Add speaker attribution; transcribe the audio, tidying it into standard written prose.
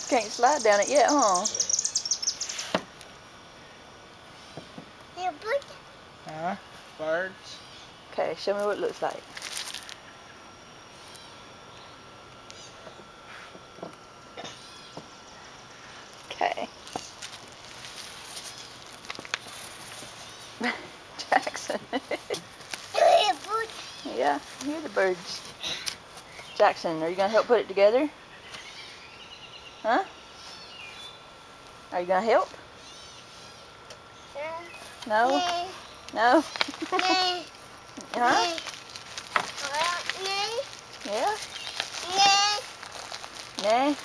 Speaker 1: Can't slide down it yet, huh?
Speaker 2: Birds.
Speaker 1: Okay, show me what it looks like. Okay. Jackson. Yeah, hear the birds. Jackson, are you going to help put it together? Huh? Are you going to help? No? No? Huh? Yeah? Nay?